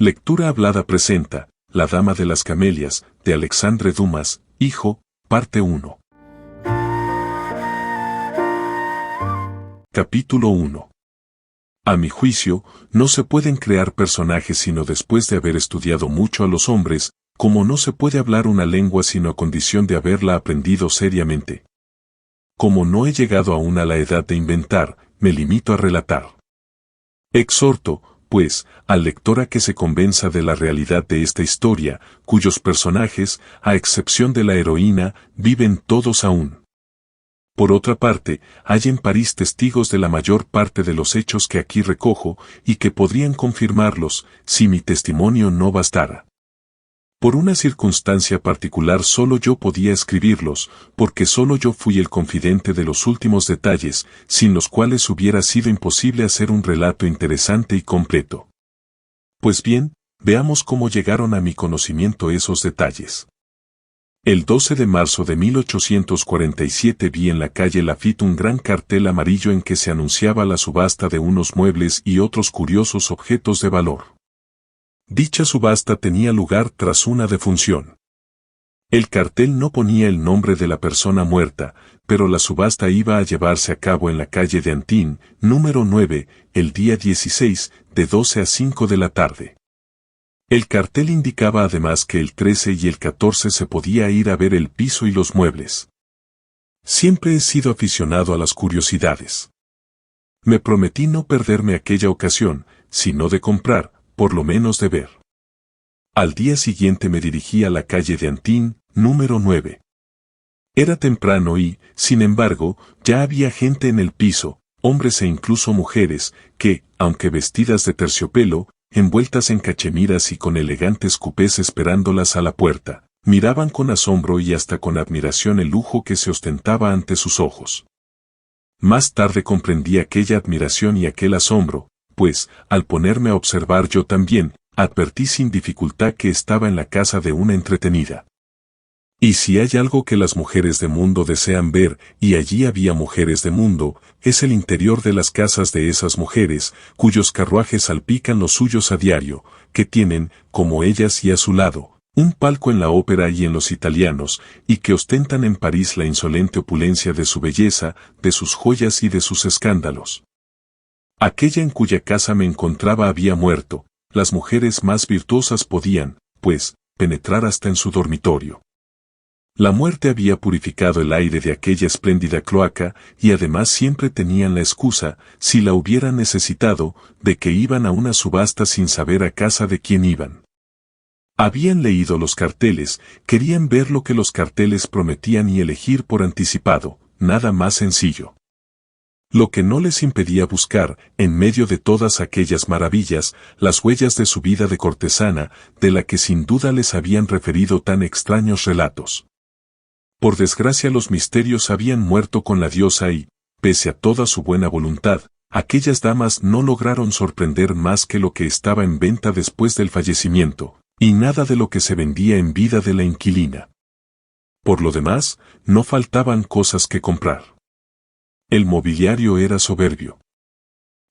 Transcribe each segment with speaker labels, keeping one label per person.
Speaker 1: Lectura hablada presenta La Dama de las Camelias, de Alexandre Dumas, hijo, parte 1. Capítulo 1. A mi juicio, no se pueden crear personajes sino después de haber estudiado mucho a los hombres, como no se puede hablar una lengua sino a condición de haberla aprendido seriamente. Como no he llegado aún a la edad de inventar, me limito a relatar. Exhorto, pues, al lector a que se convenza de la realidad de esta historia, cuyos personajes, a excepción de la heroína, viven todos aún. Por otra parte, hay en París testigos de la mayor parte de los hechos que aquí recojo, y que podrían confirmarlos, si mi testimonio no bastara. Por una circunstancia particular solo yo podía escribirlos, porque solo yo fui el confidente de los últimos detalles, sin los cuales hubiera sido imposible hacer un relato interesante y completo. Pues bien, veamos cómo llegaron a mi conocimiento esos detalles. El 12 de marzo de 1847 vi en la calle Laffitte un gran cartel amarillo en que se anunciaba la subasta de unos muebles y otros curiosos objetos de valor. Dicha subasta tenía lugar tras una defunción. El cartel no ponía el nombre de la persona muerta, pero la subasta iba a llevarse a cabo en la calle de Antin, número 9, el día 16, de 12 a 5 de la tarde. El cartel indicaba además que el 13 y el 14 se podía ir a ver el piso y los muebles. Siempre he sido aficionado a las curiosidades. Me prometí no perderme aquella ocasión, sino de comprar, por lo menos de ver. Al día siguiente me dirigí a la calle de Antin, número 9. Era temprano y, sin embargo, ya había gente en el piso, hombres e incluso mujeres, que, aunque vestidas de terciopelo, envueltas en cachemiras y con elegantes cupés esperándolas a la puerta, miraban con asombro y hasta con admiración el lujo que se ostentaba ante sus ojos. Más tarde comprendí aquella admiración y aquel asombro, pues, al ponerme a observar yo también, advertí sin dificultad que estaba en la casa de una entretenida. Y si hay algo que las mujeres de mundo desean ver, y allí había mujeres de mundo, es el interior de las casas de esas mujeres, cuyos carruajes salpican los suyos a diario, que tienen, como ellas y a su lado, un palco en la ópera y en los italianos, y que ostentan en París la insolente opulencia de su belleza, de sus joyas y de sus escándalos. Aquella en cuya casa me encontraba había muerto, las mujeres más virtuosas podían, pues, penetrar hasta en su dormitorio. La muerte había purificado el aire de aquella espléndida cloaca, y además siempre tenían la excusa, si la hubieran necesitado, de que iban a una subasta sin saber a casa de quién iban. Habían leído los carteles, querían ver lo que los carteles prometían y elegir por anticipado, nada más sencillo. Lo que no les impedía buscar, en medio de todas aquellas maravillas, las huellas de su vida de cortesana, de la que sin duda les habían referido tan extraños relatos. Por desgracia los misterios habían muerto con la diosa y, pese a toda su buena voluntad, aquellas damas no lograron sorprender más que lo que estaba en venta después del fallecimiento, y nada de lo que se vendía en vida de la inquilina. Por lo demás, no faltaban cosas que comprar. El mobiliario era soberbio.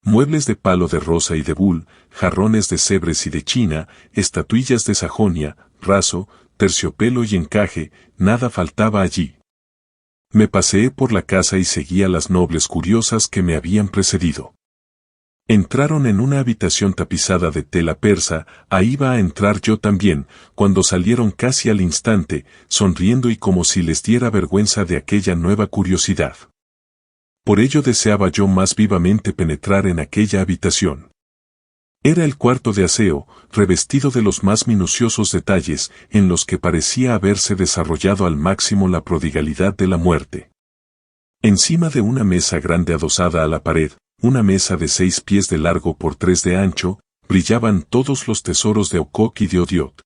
Speaker 1: Muebles de palo de rosa y de bul, jarrones de Sèvres y de China, estatuillas de Sajonia, raso, terciopelo y encaje, nada faltaba allí. Me paseé por la casa y seguí a las nobles curiosas que me habían precedido. Entraron en una habitación tapizada de tela persa, ahí iba a entrar yo también, cuando salieron casi al instante, sonriendo y como si les diera vergüenza de aquella nueva curiosidad. Por ello deseaba yo más vivamente penetrar en aquella habitación. Era el cuarto de aseo, revestido de los más minuciosos detalles, en los que parecía haberse desarrollado al máximo la prodigalidad de la muerte. Encima de una mesa grande adosada a la pared, una mesa de 6 pies de largo por 3 de ancho, brillaban todos los tesoros de Ocoq y de Odiot.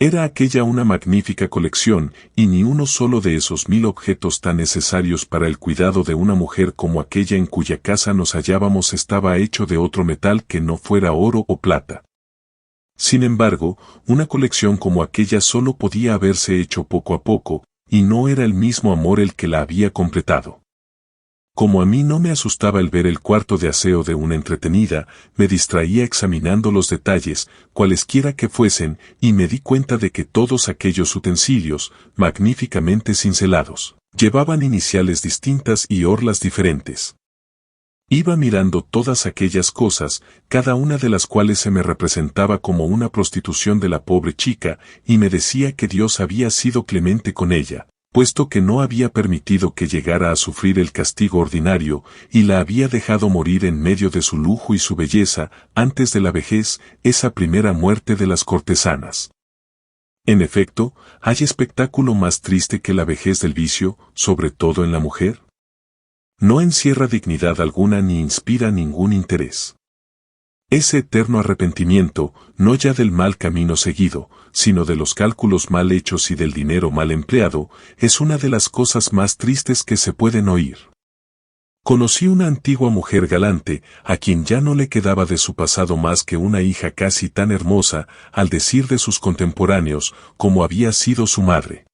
Speaker 1: Era aquella una magnífica colección, y ni uno solo de esos 1000 objetos tan necesarios para el cuidado de una mujer como aquella en cuya casa nos hallábamos estaba hecho de otro metal que no fuera oro o plata. Sin embargo, una colección como aquella solo podía haberse hecho poco a poco, y no era el mismo amor el que la había completado. Como a mí no me asustaba el ver el cuarto de aseo de una entretenida, me distraía examinando los detalles, cualesquiera que fuesen, y me di cuenta de que todos aquellos utensilios, magníficamente cincelados, llevaban iniciales distintas y orlas diferentes. Iba mirando todas aquellas cosas, cada una de las cuales se me representaba como una prostitución de la pobre chica, y me decía que Dios había sido clemente con ella, puesto que no había permitido que llegara a sufrir el castigo ordinario, y la había dejado morir en medio de su lujo y su belleza, antes de la vejez, esa primera muerte de las cortesanas. En efecto, ¿hay espectáculo más triste que la vejez del vicio, sobre todo en la mujer? No encierra dignidad alguna ni inspira ningún interés. Ese eterno arrepentimiento, no ya del mal camino seguido, sino de los cálculos mal hechos y del dinero mal empleado, es una de las cosas más tristes que se pueden oír. Conocí una antigua mujer galante, a quien ya no le quedaba de su pasado más que una hija casi tan hermosa, al decir de sus contemporáneos, como había sido su madre.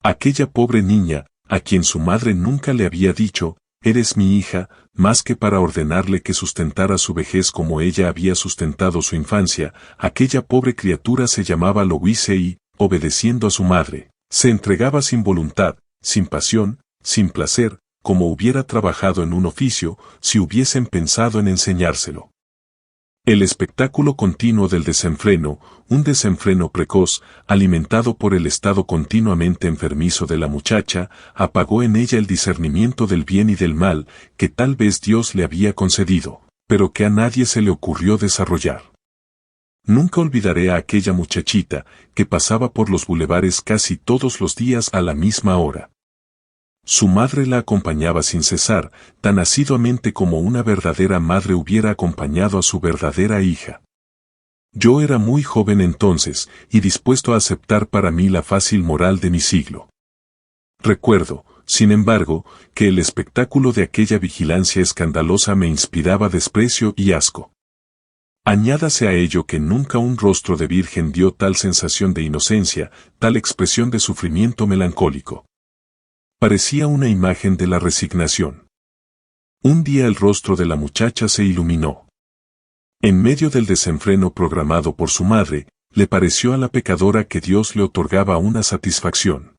Speaker 1: Aquella pobre niña, a quien su madre nunca le había dicho, «Eres mi hija», más que para ordenarle que sustentara su vejez como ella había sustentado su infancia, aquella pobre criatura se llamaba Louise y, obedeciendo a su madre, se entregaba sin voluntad, sin pasión, sin placer, como hubiera trabajado en un oficio, si hubiesen pensado en enseñárselo. El espectáculo continuo del desenfreno, un desenfreno precoz, alimentado por el estado continuamente enfermizo de la muchacha, apagó en ella el discernimiento del bien y del mal, que tal vez Dios le había concedido, pero que a nadie se le ocurrió desarrollar. Nunca olvidaré a aquella muchachita, que pasaba por los bulevares casi todos los días a la misma hora. Su madre la acompañaba sin cesar, tan asiduamente como una verdadera madre hubiera acompañado a su verdadera hija. Yo era muy joven entonces, y dispuesto a aceptar para mí la fácil moral de mi siglo. Recuerdo, sin embargo, que el espectáculo de aquella vigilancia escandalosa me inspiraba desprecio y asco. Añádase a ello que nunca un rostro de virgen dio tal sensación de inocencia, tal expresión de sufrimiento melancólico. Parecía una imagen de la resignación. Un día el rostro de la muchacha se iluminó. En medio del desenfreno programado por su madre, le pareció a la pecadora que Dios le otorgaba una satisfacción.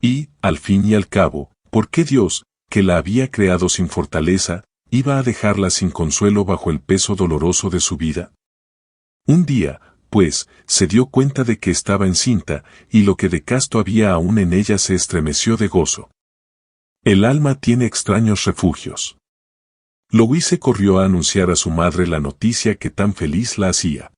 Speaker 1: Y, al fin y al cabo, ¿por qué Dios, que la había creado sin fortaleza, iba a dejarla sin consuelo bajo el peso doloroso de su vida? Un día, pues, se dio cuenta de que estaba encinta, y lo que de casto había aún en ella se estremeció de gozo. El alma tiene extraños refugios. Louise corrió a anunciar a su madre la noticia que tan feliz la hacía.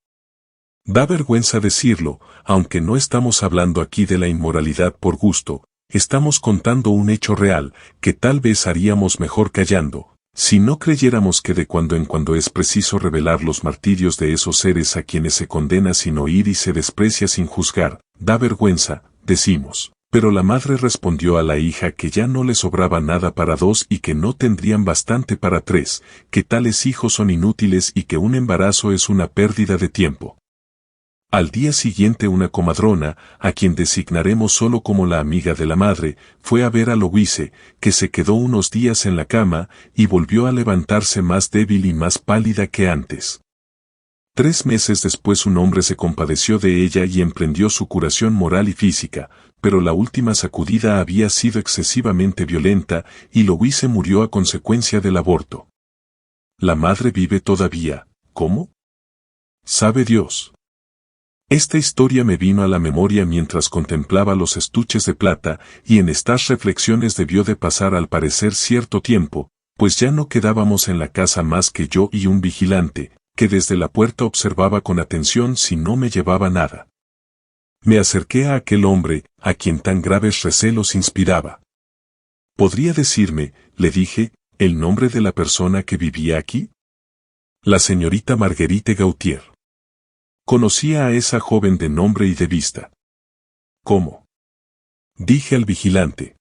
Speaker 1: Da vergüenza decirlo, aunque no estamos hablando aquí de la inmoralidad por gusto, estamos contando un hecho real, que tal vez haríamos mejor callando, si no creyéramos que de cuando en cuando es preciso revelar los martirios de esos seres a quienes se condena sin oír y se desprecia sin juzgar. Da vergüenza, decimos. Pero la madre respondió a la hija que ya no le sobraba nada para dos y que no tendrían bastante para tres, que tales hijos son inútiles y que un embarazo es una pérdida de tiempo. Al día siguiente una comadrona, a quien designaremos solo como la amiga de la madre, fue a ver a Louise, que se quedó unos días en la cama, y volvió a levantarse más débil y más pálida que antes. 3 meses después un hombre se compadeció de ella y emprendió su curación moral y física, pero la última sacudida había sido excesivamente violenta, y Louise murió a consecuencia del aborto. La madre vive todavía, ¿cómo? Sabe Dios. Esta historia me vino a la memoria mientras contemplaba los estuches de plata, y en estas reflexiones debió de pasar al parecer cierto tiempo, pues ya no quedábamos en la casa más que yo y un vigilante, que desde la puerta observaba con atención si no me llevaba nada. Me acerqué a aquel hombre, a quien tan graves recelos inspiraba. ¿Podría decirme, le dije, el nombre de la persona que vivía aquí? La señorita Marguerite Gautier. Conocía a esa joven de nombre y de vista. ¿Cómo? Dije al vigilante.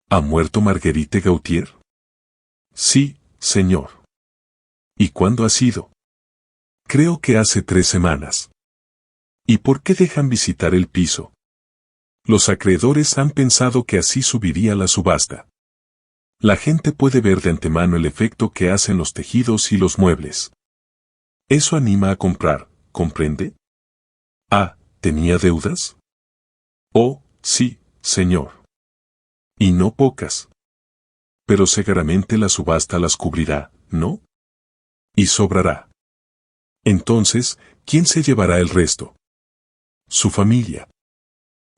Speaker 1: ¿Ha muerto Marguerite Gautier? Sí, señor. ¿Y cuándo ha sido? Creo que hace 3 semanas. ¿Y por qué dejan visitar el piso? Los acreedores han pensado que así subiría la subasta. La gente puede ver de antemano el efecto que hacen los tejidos y los muebles. Eso anima a comprar, ¿comprende? Ah, ¿tenía deudas? Oh, sí, señor. Y no pocas. Pero seguramente la subasta las cubrirá, ¿no? Y sobrará. Entonces, ¿quién se llevará el resto? Su familia.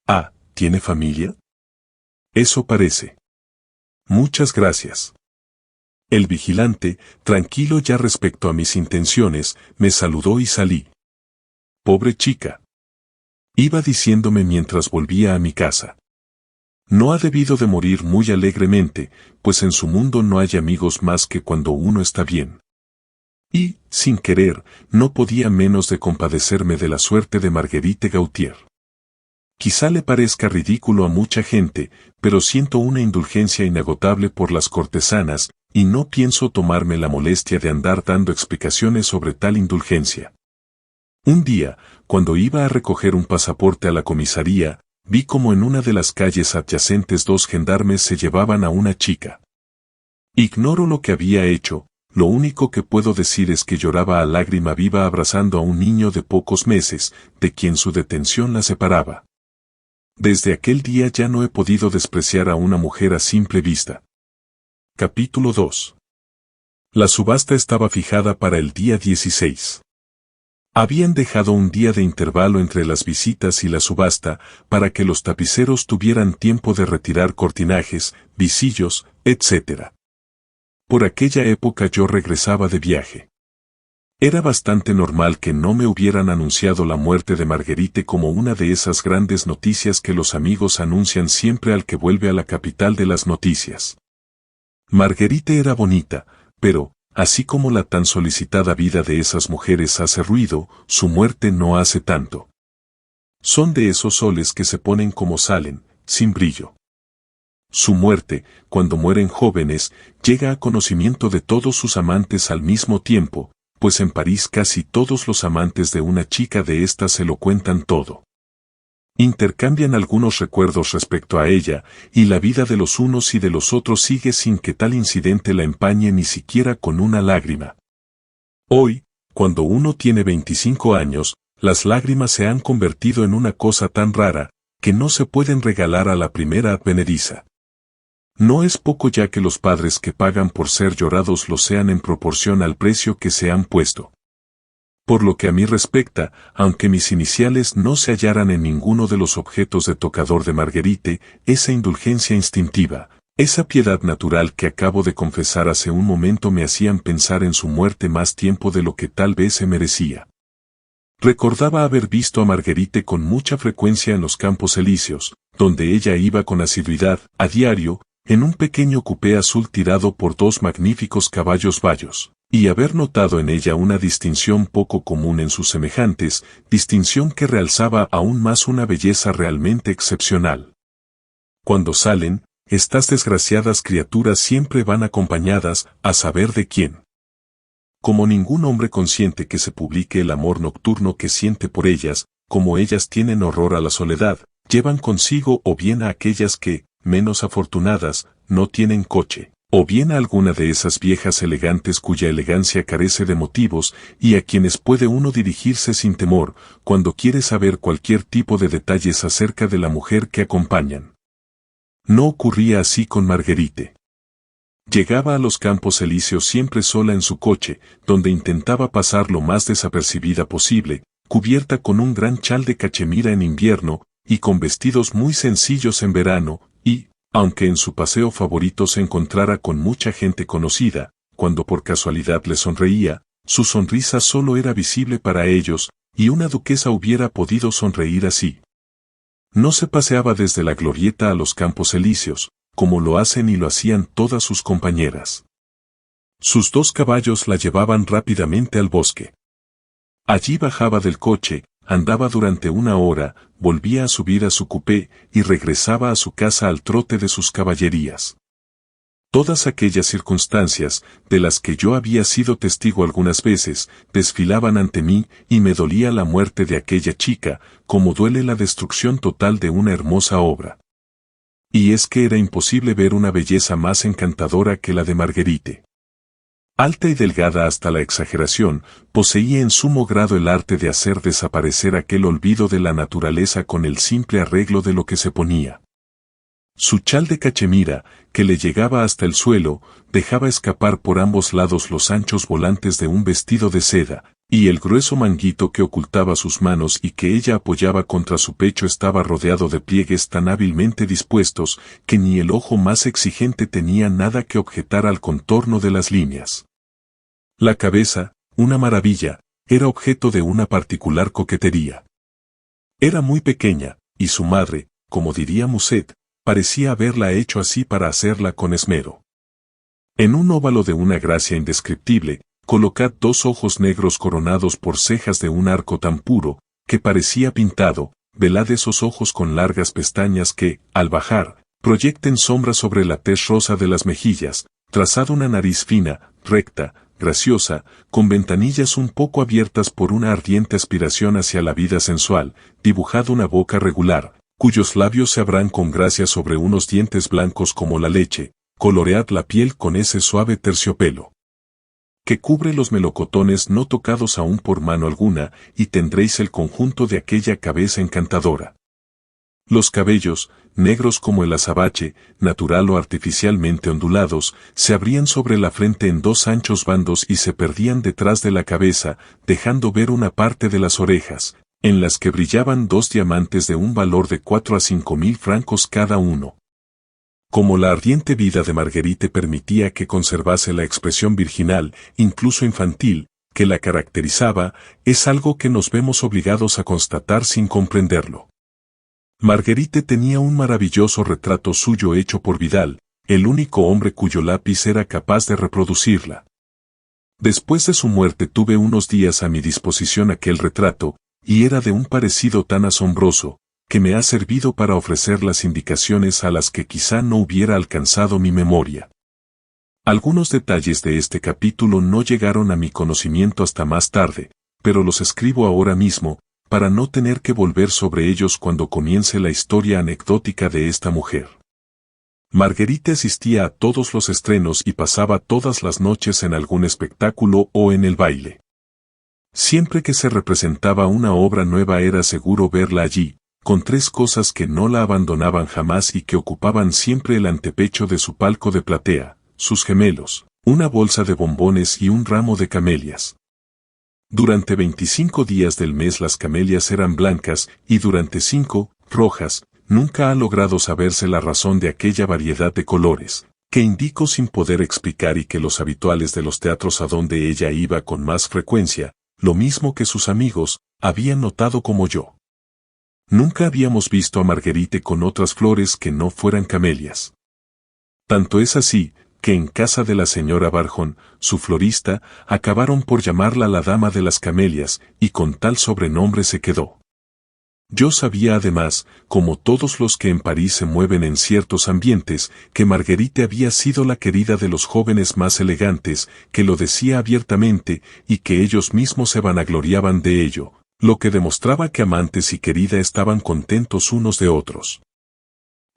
Speaker 1: Ah, ¿tiene familia? Eso parece. Muchas gracias. El vigilante, tranquilo ya respecto a mis intenciones, me saludó y salí. Pobre chica. Iba diciéndome mientras volvía a mi casa. No ha debido de morir muy alegremente, pues en su mundo no hay amigos más que cuando uno está bien. Y, sin querer, no podía menos de compadecerme de la suerte de Marguerite Gautier. Quizá le parezca ridículo a mucha gente, pero siento una indulgencia inagotable por las cortesanas, y no pienso tomarme la molestia de andar dando explicaciones sobre tal indulgencia. Un día, cuando iba a recoger un pasaporte a la comisaría, vi como en una de las calles adyacentes 2 gendarmes se llevaban a una chica. Ignoro lo que había hecho, lo único que puedo decir es que lloraba a lágrima viva abrazando a un niño de pocos meses, de quien su detención la separaba. Desde aquel día ya no he podido despreciar a una mujer a simple vista. Capítulo 2. La subasta estaba fijada para el día 16. Habían dejado un día de intervalo entre las visitas y la subasta, para que los tapiceros tuvieran tiempo de retirar cortinajes, visillos, etc. Por aquella época yo regresaba de viaje. Era bastante normal que no me hubieran anunciado la muerte de Marguerite como una de esas grandes noticias que los amigos anuncian siempre al que vuelve a la capital de las noticias. Marguerite era bonita, pero, así como la tan solicitada vida de esas mujeres hace ruido, su muerte no hace tanto. Son de esos soles que se ponen como salen, sin brillo. Su muerte, cuando mueren jóvenes, llega a conocimiento de todos sus amantes al mismo tiempo, pues en París casi todos los amantes de una chica de estas se lo cuentan todo. Intercambian algunos recuerdos respecto a ella, y la vida de los unos y de los otros sigue sin que tal incidente la empañe ni siquiera con una lágrima. Hoy, cuando uno tiene 25 años, las lágrimas se han convertido en una cosa tan rara, que no se pueden regalar a la primera advenediza. No es poco ya que los padres que pagan por ser llorados lo sean en proporción al precio que se han puesto. Por lo que a mí respecta, aunque mis iniciales no se hallaran en ninguno de los objetos de tocador de Marguerite, esa indulgencia instintiva, esa piedad natural que acabo de confesar hace un momento me hacían pensar en su muerte más tiempo de lo que tal vez se merecía. Recordaba haber visto a Marguerite con mucha frecuencia en los Campos Elíseos, donde ella iba con asiduidad, a diario, en un pequeño cupé azul tirado por 2 magníficos caballos bayos, y haber notado en ella una distinción poco común en sus semejantes, distinción que realzaba aún más una belleza realmente excepcional. Cuando salen, estas desgraciadas criaturas siempre van acompañadas, a saber de quién. Como ningún hombre consiente que se publique el amor nocturno que siente por ellas, como ellas tienen horror a la soledad, llevan consigo o bien a aquellas que, menos afortunadas, no tienen coche, o bien a alguna de esas viejas elegantes cuya elegancia carece de motivos y a quienes puede uno dirigirse sin temor, cuando quiere saber cualquier tipo de detalles acerca de la mujer que acompañan. No ocurría así con Marguerite. Llegaba a los Campos Elíseos siempre sola en su coche, donde intentaba pasar lo más desapercibida posible, cubierta con un gran chal de cachemira en invierno, y con vestidos muy sencillos en verano, y, aunque en su paseo favorito se encontrara con mucha gente conocida, cuando por casualidad le sonreía, su sonrisa solo era visible para ellos, y una duquesa hubiera podido sonreír así. No se paseaba desde la glorieta a los Campos Elíseos, como lo hacen y lo hacían todas sus compañeras. Sus 2 caballos la llevaban rápidamente al bosque. Allí bajaba del coche, andaba durante 1 hora, volvía a subir a su cupé y regresaba a su casa al trote de sus caballerías. Todas aquellas circunstancias, de las que yo había sido testigo algunas veces, desfilaban ante mí y me dolía la muerte de aquella chica, como duele la destrucción total de una hermosa obra. Y es que era imposible ver una belleza más encantadora que la de Marguerite. Alta y delgada hasta la exageración, poseía en sumo grado el arte de hacer desaparecer aquel olvido de la naturaleza con el simple arreglo de lo que se ponía. Su chal de cachemira, que le llegaba hasta el suelo, dejaba escapar por ambos lados los anchos volantes de un vestido de seda, y el grueso manguito que ocultaba sus manos y que ella apoyaba contra su pecho estaba rodeado de pliegues tan hábilmente dispuestos que ni el ojo más exigente tenía nada que objetar al contorno de las líneas. La cabeza, una maravilla, era objeto de una particular coquetería. Era muy pequeña, y su madre, como diría Musset, parecía haberla hecho así para hacerla con esmero. En un óvalo de una gracia indescriptible, colocad dos ojos negros coronados por cejas de un arco tan puro, que parecía pintado, velad esos ojos con largas pestañas que, al bajar, proyecten sombra sobre la tez rosa de las mejillas, trazad una nariz fina, recta, graciosa, con ventanillas un poco abiertas por una ardiente aspiración hacia la vida sensual, dibujad una boca regular, cuyos labios se abran con gracia sobre unos dientes blancos como la leche, coloread la piel con ese suave terciopelo que cubre los melocotones no tocados aún por mano alguna, y tendréis el conjunto de aquella cabeza encantadora. Los cabellos, negros como el azabache, natural o artificialmente ondulados, se abrían sobre la frente en dos anchos bandos y se perdían detrás de la cabeza, dejando ver una parte de las orejas, en las que brillaban dos diamantes de un valor de 4 a 5 mil francos cada uno. Como la ardiente vida de Marguerite permitía que conservase la expresión virginal, incluso infantil, que la caracterizaba, es algo que nos vemos obligados a constatar sin comprenderlo. Marguerite tenía un maravilloso retrato suyo hecho por Vidal, el único hombre cuyo lápiz era capaz de reproducirla. Después de su muerte tuve unos días a mi disposición aquel retrato, y era de un parecido tan asombroso, que me ha servido para ofrecer las indicaciones a las que quizá no hubiera alcanzado mi memoria. Algunos detalles de este capítulo no llegaron a mi conocimiento hasta más tarde, pero los escribo ahora mismo, para no tener que volver sobre ellos cuando comience la historia anecdótica de esta mujer. Marguerite asistía a todos los estrenos y pasaba todas las noches en algún espectáculo o en el baile. Siempre que se representaba una obra nueva era seguro verla allí, con tres cosas que no la abandonaban jamás y que ocupaban siempre el antepecho de su palco de platea, sus gemelos, una bolsa de bombones y un ramo de camelias. Durante 25 días del mes las camelias eran blancas y durante 5, rojas. Nunca ha logrado saberse la razón de aquella variedad de colores, que indico sin poder explicar y que los habituales de los teatros a donde ella iba con más frecuencia, lo mismo que sus amigos, habían notado como yo. Nunca habíamos visto a Marguerite con otras flores que no fueran camelias. Tanto es así, que en casa de la señora Barjón, su florista, acabaron por llamarla la dama de las camelias, y con tal sobrenombre se quedó. Yo sabía además, como todos los que en París se mueven en ciertos ambientes, que Marguerite había sido la querida de los jóvenes más elegantes, que lo decía abiertamente, y que ellos mismos se vanagloriaban de ello, lo que demostraba que amantes y querida estaban contentos unos de otros.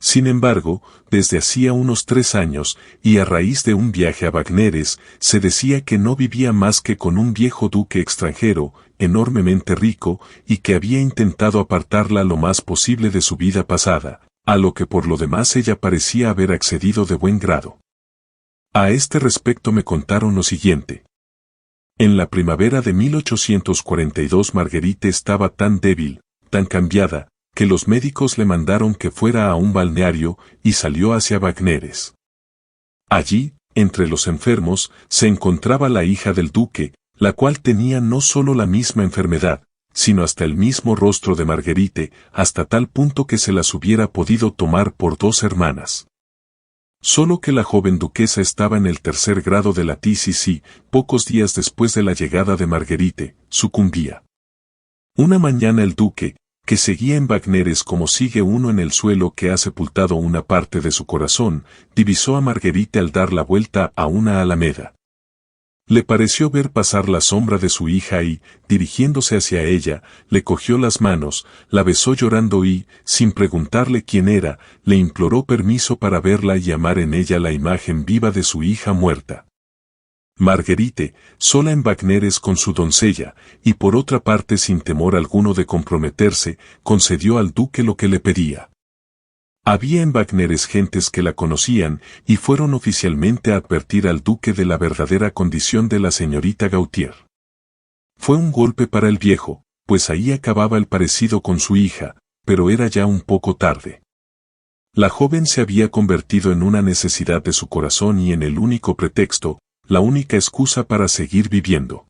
Speaker 1: Sin embargo, desde hacía unos 3 años, y a raíz de un viaje a Bagneres, se decía que no vivía más que con un viejo duque extranjero, enormemente rico, y que había intentado apartarla lo más posible de su vida pasada, a lo que por lo demás ella parecía haber accedido de buen grado. A este respecto me contaron lo siguiente. En la primavera de 1842 Marguerite estaba tan débil, tan cambiada, que los médicos le mandaron que fuera a un balneario y salió hacia Bagneres. Allí, entre los enfermos, se encontraba la hija del duque, la cual tenía no solo la misma enfermedad, sino hasta el mismo rostro de Marguerite, hasta tal punto que se las hubiera podido tomar por 2 hermanas. Solo que la joven duquesa estaba en el 3er grado de la tisis y, pocos días después de la llegada de Marguerite, sucumbía. Una mañana el duque, que seguía en Wagneres como sigue uno en el suelo que ha sepultado una parte de su corazón, divisó a Marguerite al dar la vuelta a una alameda. Le pareció ver pasar la sombra de su hija y, dirigiéndose hacia ella, le cogió las manos, la besó llorando y, sin preguntarle quién era, le imploró permiso para verla y amar en ella la imagen viva de su hija muerta. Marguerite, sola en Wagneres con su doncella, y por otra parte sin temor alguno de comprometerse, concedió al duque lo que le pedía. Había en Wagneres gentes que la conocían y fueron oficialmente a advertir al duque de la verdadera condición de la señorita Gautier. Fue un golpe para el viejo, pues ahí acababa el parecido con su hija, pero era ya un poco tarde. La joven se había convertido en una necesidad de su corazón y en el único pretexto, la única excusa para seguir viviendo.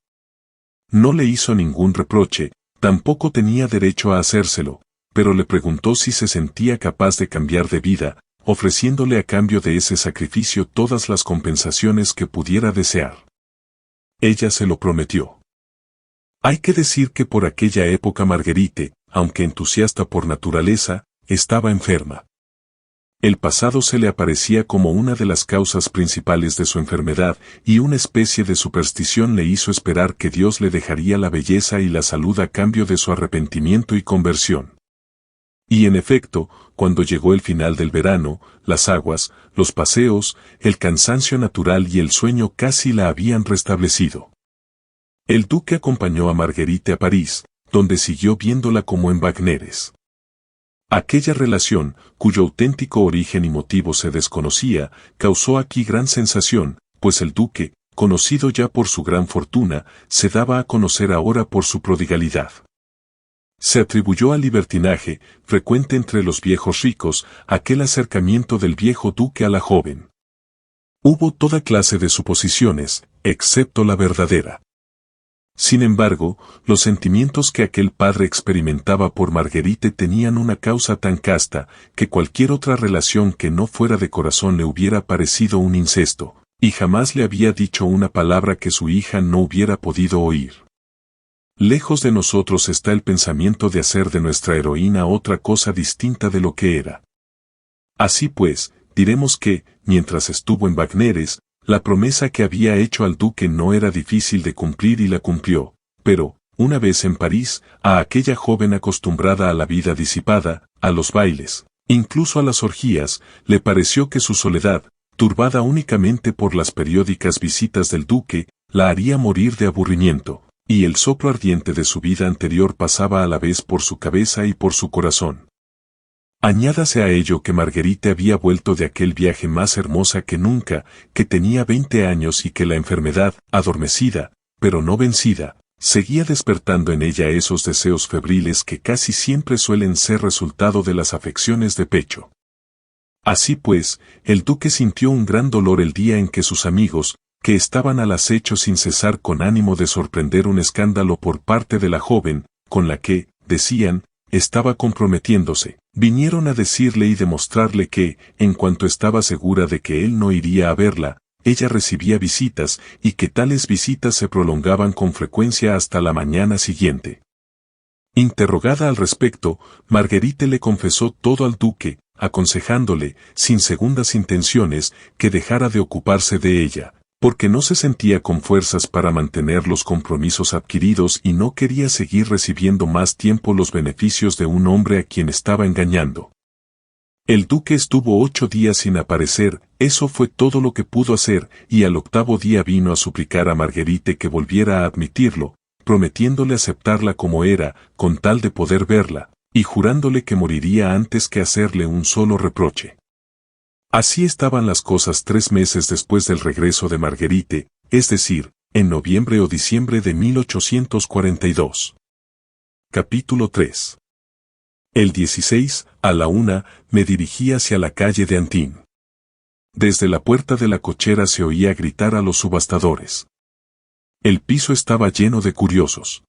Speaker 1: No le hizo ningún reproche, tampoco tenía derecho a hacérselo, pero le preguntó si se sentía capaz de cambiar de vida, ofreciéndole a cambio de ese sacrificio todas las compensaciones que pudiera desear. Ella se lo prometió. Hay que decir que por aquella época Marguerite, aunque entusiasta por naturaleza, estaba enferma. El pasado se le aparecía como una de las causas principales de su enfermedad, y una especie de superstición le hizo esperar que Dios le dejaría la belleza y la salud a cambio de su arrepentimiento y conversión. Y en efecto, cuando llegó el final del verano, las aguas, los paseos, el cansancio natural y el sueño casi la habían restablecido. El duque acompañó a Marguerite a París, donde siguió viéndola como en Wagneres. Aquella relación, cuyo auténtico origen y motivo se desconocía, causó aquí gran sensación, pues el duque, conocido ya por su gran fortuna, se daba a conocer ahora por su prodigalidad. Se atribuyó al libertinaje, frecuente entre los viejos ricos, aquel acercamiento del viejo duque a la joven. Hubo toda clase de suposiciones, excepto la verdadera. Sin embargo, los sentimientos que aquel padre experimentaba por Marguerite tenían una causa tan casta, que cualquier otra relación que no fuera de corazón le hubiera parecido un incesto, y jamás le había dicho una palabra que su hija no hubiera podido oír. Lejos de nosotros está el pensamiento de hacer de nuestra heroína otra cosa distinta de lo que era. Así pues, diremos que, mientras estuvo en Wagneres, la promesa que había hecho al duque no era difícil de cumplir y la cumplió, pero, una vez en París, a aquella joven acostumbrada a la vida disipada, a los bailes, incluso a las orgías, le pareció que su soledad, turbada únicamente por las periódicas visitas del duque, la haría morir de aburrimiento, y el soplo ardiente de su vida anterior pasaba a la vez por su cabeza y por su corazón. Añádase a ello que Marguerite había vuelto de aquel viaje más hermosa que nunca, que tenía 20 años y que la enfermedad, adormecida, pero no vencida, seguía despertando en ella esos deseos febriles que casi siempre suelen ser resultado de las afecciones de pecho. Así pues, el duque sintió un gran dolor el día en que sus amigos, que estaban al acecho sin cesar con ánimo de sorprender un escándalo por parte de la joven, con la que, decían, estaba comprometiéndose, vinieron a decirle y demostrarle que, en cuanto estaba segura de que él no iría a verla, ella recibía visitas y que tales visitas se prolongaban con frecuencia hasta la mañana siguiente. Interrogada al respecto, Marguerite le confesó todo al duque, aconsejándole, sin segundas intenciones, que dejara de ocuparse de ella, porque no se sentía con fuerzas para mantener los compromisos adquiridos y no quería seguir recibiendo más tiempo los beneficios de un hombre a quien estaba engañando. El duque estuvo 8 días sin aparecer, eso fue todo lo que pudo hacer, y al 8º día vino a suplicar a Marguerite que volviera a admitirlo, prometiéndole aceptarla como era, con tal de poder verla, y jurándole que moriría antes que hacerle un solo reproche. Así estaban las cosas 3 meses después del regreso de Marguerite, es decir, en noviembre o diciembre de 1842. Capítulo 3. El 16, a la 1, me dirigí hacia la calle de Antin. Desde la puerta de la cochera se oía gritar a los subastadores. El piso estaba lleno de curiosos.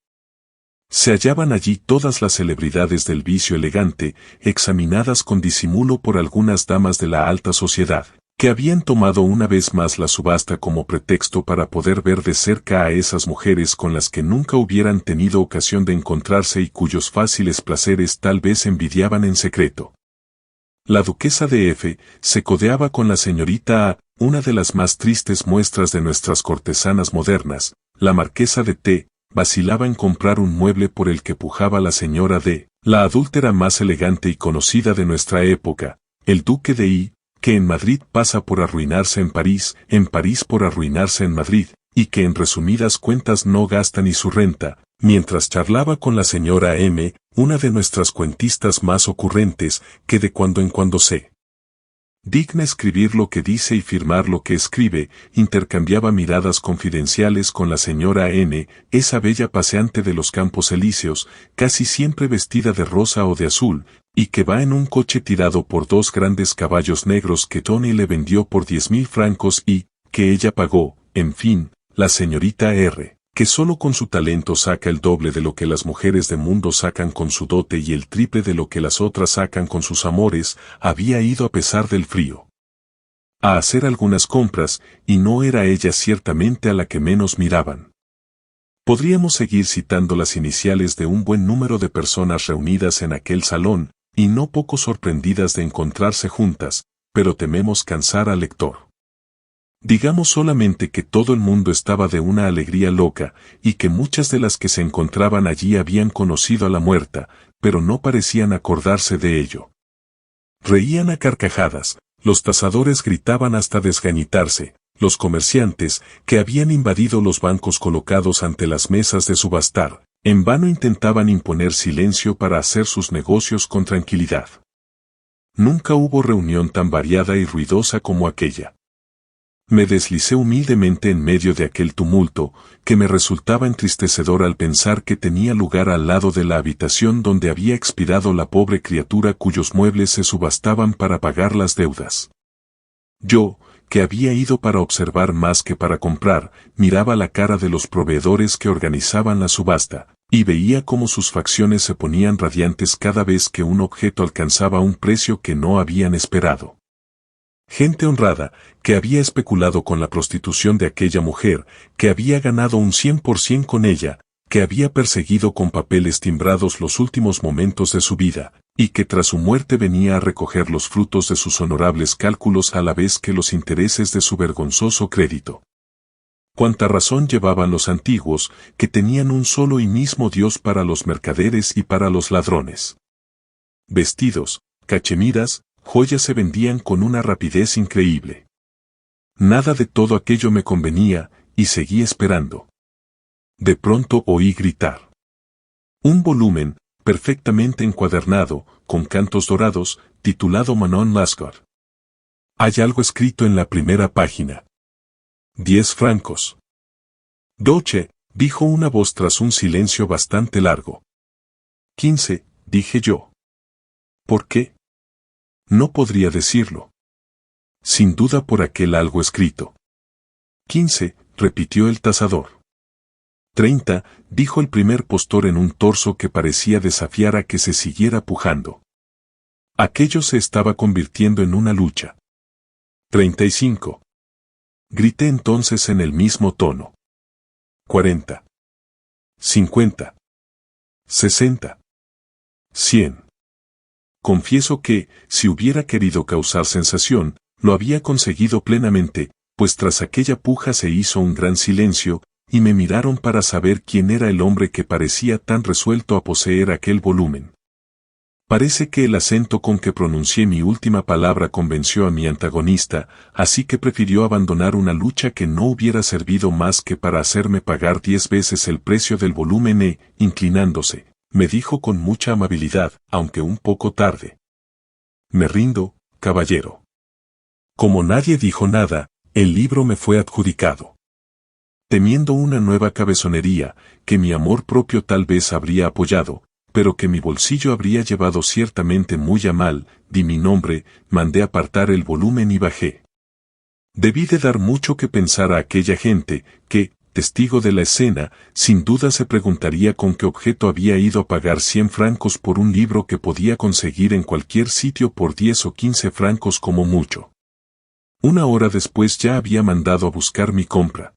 Speaker 1: Se hallaban allí todas las celebridades del vicio elegante, examinadas con disimulo por algunas damas de la alta sociedad, que habían tomado una vez más la subasta como pretexto para poder ver de cerca a esas mujeres con las que nunca hubieran tenido ocasión de encontrarse y cuyos fáciles placeres tal vez envidiaban en secreto. La duquesa de F. se codeaba con la señorita A., una de las más tristes muestras de nuestras cortesanas modernas. La marquesa de T. vacilaba en comprar un mueble por el que pujaba la señora D., la adúltera más elegante y conocida de nuestra época, el duque de I., que en Madrid pasa por arruinarse en París por arruinarse en Madrid, y que en resumidas cuentas no gasta ni su renta, mientras charlaba con la señora M., una de nuestras cuentistas más ocurrentes, que de cuando en cuando se digna escribir lo que dice y firmar lo que escribe, intercambiaba miradas confidenciales con la señora N., esa bella paseante de los Campos Elíseos, casi siempre vestida de rosa o de azul, y que va en un coche tirado por dos grandes caballos negros que Tony le vendió por 10.000 francos y que ella pagó, en fin, la señorita R., que solo con su talento saca el doble de lo que las mujeres de mundo sacan con su dote y el triple de lo que las otras sacan con sus amores, había ido a pesar del frío a hacer algunas compras, y no era ella ciertamente a la que menos miraban. Podríamos seguir citando las iniciales de un buen número de personas reunidas en aquel salón, y no poco sorprendidas de encontrarse juntas, pero tememos cansar al lector. Digamos solamente que todo el mundo estaba de una alegría loca, y que muchas de las que se encontraban allí habían conocido a la muerta, pero no parecían acordarse de ello. Reían a carcajadas, los tasadores gritaban hasta desgañitarse, los comerciantes, que habían invadido los bancos colocados ante las mesas de subastar, en vano intentaban imponer silencio para hacer sus negocios con tranquilidad. Nunca hubo reunión tan variada y ruidosa como aquella. Me deslicé humildemente en medio de aquel tumulto, que me resultaba entristecedor al pensar que tenía lugar al lado de la habitación donde había expirado la pobre criatura cuyos muebles se subastaban para pagar las deudas. Yo, que había ido para observar más que para comprar, miraba la cara de los proveedores que organizaban la subasta, y veía cómo sus facciones se ponían radiantes cada vez que un objeto alcanzaba un precio que no habían esperado. Gente honrada, que había especulado con la prostitución de aquella mujer, que había ganado un 100% con ella, que había perseguido con papeles timbrados los últimos momentos de su vida, y que tras su muerte venía a recoger los frutos de sus honorables cálculos a la vez que los intereses de su vergonzoso crédito. Cuánta razón llevaban los antiguos, que tenían un solo y mismo Dios para los mercaderes y para los ladrones. Vestidos, cachemiras, joyas se vendían con una rapidez increíble. Nada de todo aquello me convenía, y seguí esperando. De pronto oí gritar. Un volumen, perfectamente encuadernado, con cantos dorados, titulado Manon Lescaut. Hay algo escrito en la primera página. 10 francos. Dolce, dijo una voz tras un silencio bastante largo. 15, dije yo. ¿Por qué? No podría decirlo. Sin duda por aquel algo escrito. 15, repitió el tasador. 30, dijo el primer postor en un torso que parecía desafiar a que se siguiera pujando. Aquello se estaba convirtiendo en una lucha. 35. Grité entonces en el mismo tono. 40. 50. 60. 100. Confieso que, si hubiera querido causar sensación, lo había conseguido plenamente, pues tras aquella puja se hizo un gran silencio, y me miraron para saber quién era el hombre que parecía tan resuelto a poseer aquel volumen. Parece que el acento con que pronuncié mi última palabra convenció a mi antagonista, así que prefirió abandonar una lucha que no hubiera servido más que para hacerme pagar 10 veces el precio del volumen e, inclinándose, me dijo con mucha amabilidad, aunque un poco tarde. Me rindo, caballero. Como nadie dijo nada, el libro me fue adjudicado. Temiendo una nueva cabezonería, que mi amor propio tal vez habría apoyado, pero que mi bolsillo habría llevado ciertamente muy a mal, di mi nombre, mandé apartar el volumen y bajé. Debí de dar mucho que pensar a aquella gente, que, testigo de la escena, sin duda se preguntaría con qué objeto había ido a pagar 100 francos por un libro que podía conseguir en cualquier sitio por 10 o 15 francos como mucho. Una hora después ya había mandado a buscar mi compra.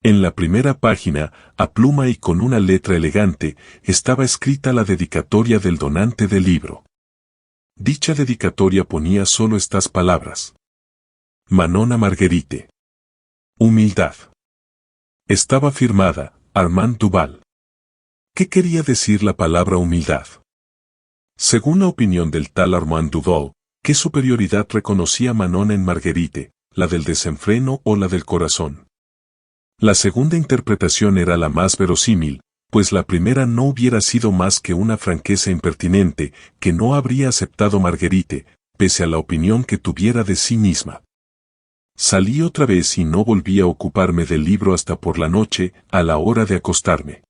Speaker 1: En la primera página, a pluma y con una letra elegante, estaba escrita la dedicatoria del donante del libro. Dicha dedicatoria ponía solo estas palabras. Manon a Marguerite. Humildad. Estaba firmada, Armand Duval. ¿Qué quería decir la palabra humildad? Según la opinión del tal Armand Duval, ¿qué superioridad reconocía Manon en Marguerite, la del desenfreno o la del corazón? La segunda interpretación era la más verosímil, pues la primera no hubiera sido más que una franqueza impertinente que no habría aceptado Marguerite, pese a la opinión que tuviera de sí misma. Salí otra vez y no volví a ocuparme del libro hasta por la noche, a la hora de acostarme.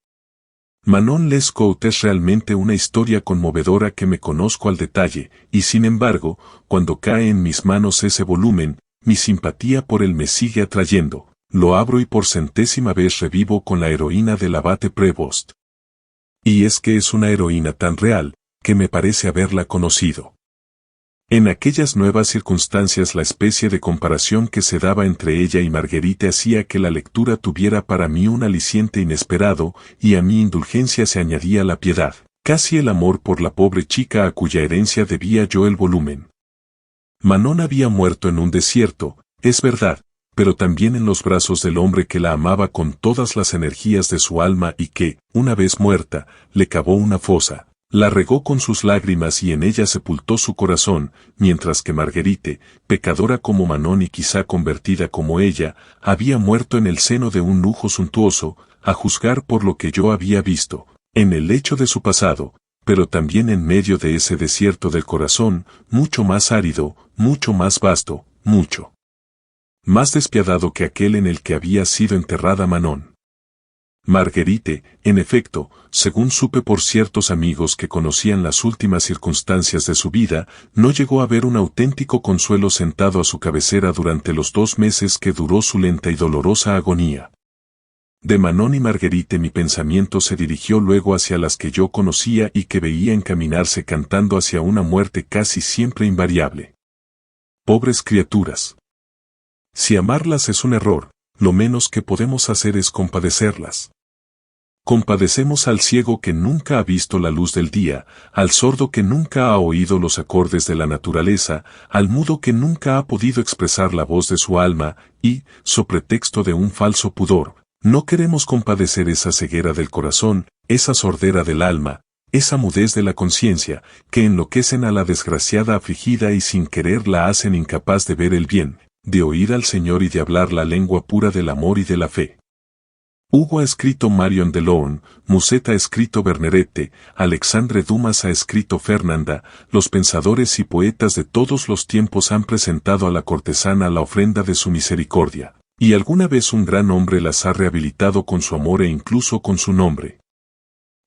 Speaker 1: Manon Lescaut es realmente una historia conmovedora que me conozco al detalle, y sin embargo, cuando cae en mis manos ese volumen, mi simpatía por él me sigue atrayendo. Lo abro y por centésima vez revivo con la heroína del abate Prévost. Y es que es una heroína tan real, que me parece haberla conocido. En aquellas nuevas circunstancias la especie de comparación que se daba entre ella y Marguerite hacía que la lectura tuviera para mí un aliciente inesperado, y a mi indulgencia se añadía la piedad, casi el amor por la pobre chica a cuya herencia debía yo el volumen. Manon había muerto en un desierto, es verdad, pero también en los brazos del hombre que la amaba con todas las energías de su alma y que, una vez muerta, le cavó una fosa, la regó con sus lágrimas y en ella sepultó su corazón, mientras que Marguerite, pecadora como Manon y quizá convertida como ella, había muerto en el seno de un lujo suntuoso, a juzgar por lo que yo había visto, en el lecho de su pasado, pero también en medio de ese desierto del corazón, mucho más árido, mucho más vasto, mucho más despiadado que aquel en el que había sido enterrada Manon. Marguerite, en efecto, según supe por ciertos amigos que conocían las últimas circunstancias de su vida, no llegó a ver un auténtico consuelo sentado a su cabecera durante los 2 meses que duró su lenta y dolorosa agonía. De Manon y Marguerite mi pensamiento se dirigió luego hacia las que yo conocía y que veía encaminarse cantando hacia una muerte casi siempre invariable. Pobres criaturas. Si amarlas es un error, lo menos que podemos hacer es compadecerlas. Compadecemos al ciego que nunca ha visto la luz del día, al sordo que nunca ha oído los acordes de la naturaleza, al mudo que nunca ha podido expresar la voz de su alma, y, so pretexto de un falso pudor, no queremos compadecer esa ceguera del corazón, esa sordera del alma, esa mudez de la conciencia, que enloquecen a la desgraciada afligida y sin querer la hacen incapaz de ver el bien, de oír al Señor y de hablar la lengua pura del amor y de la fe. Hugo ha escrito Marion Delorme, Musset ha escrito Bernerette, Alexandre Dumas ha escrito Fernanda, los pensadores y poetas de todos los tiempos han presentado a la cortesana la ofrenda de su misericordia, y alguna vez un gran hombre las ha rehabilitado con su amor e incluso con su nombre.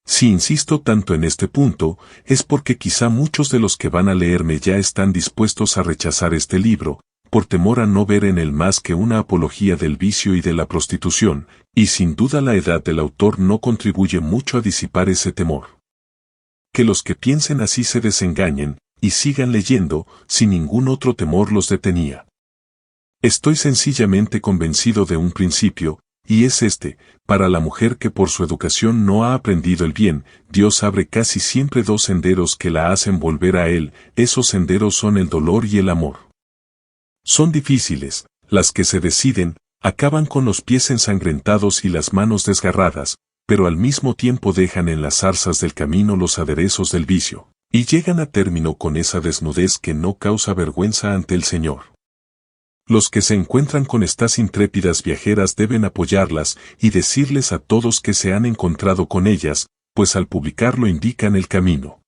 Speaker 1: Si insisto tanto en este punto, es porque quizá muchos de los que van a leerme ya están dispuestos a rechazar este libro, por temor a no ver en él más que una apología del vicio y de la prostitución, y sin duda la edad del autor no contribuye mucho a disipar ese temor. Que los que piensen así se desengañen, y sigan leyendo, si ningún otro temor los detenía. Estoy sencillamente convencido de un principio, y es este: para la mujer que por su educación no ha aprendido el bien, Dios abre casi siempre 2 senderos que la hacen volver a él, esos senderos son el dolor y el amor. Son difíciles, las que se deciden, acaban con los pies ensangrentados y las manos desgarradas, pero al mismo tiempo dejan en las zarzas del camino los aderezos del vicio, y llegan a término con esa desnudez que no causa vergüenza ante el Señor. Los que se encuentran con estas intrépidas viajeras deben apoyarlas y decirles a todos que se han encontrado con ellas, pues al publicarlo indican el camino.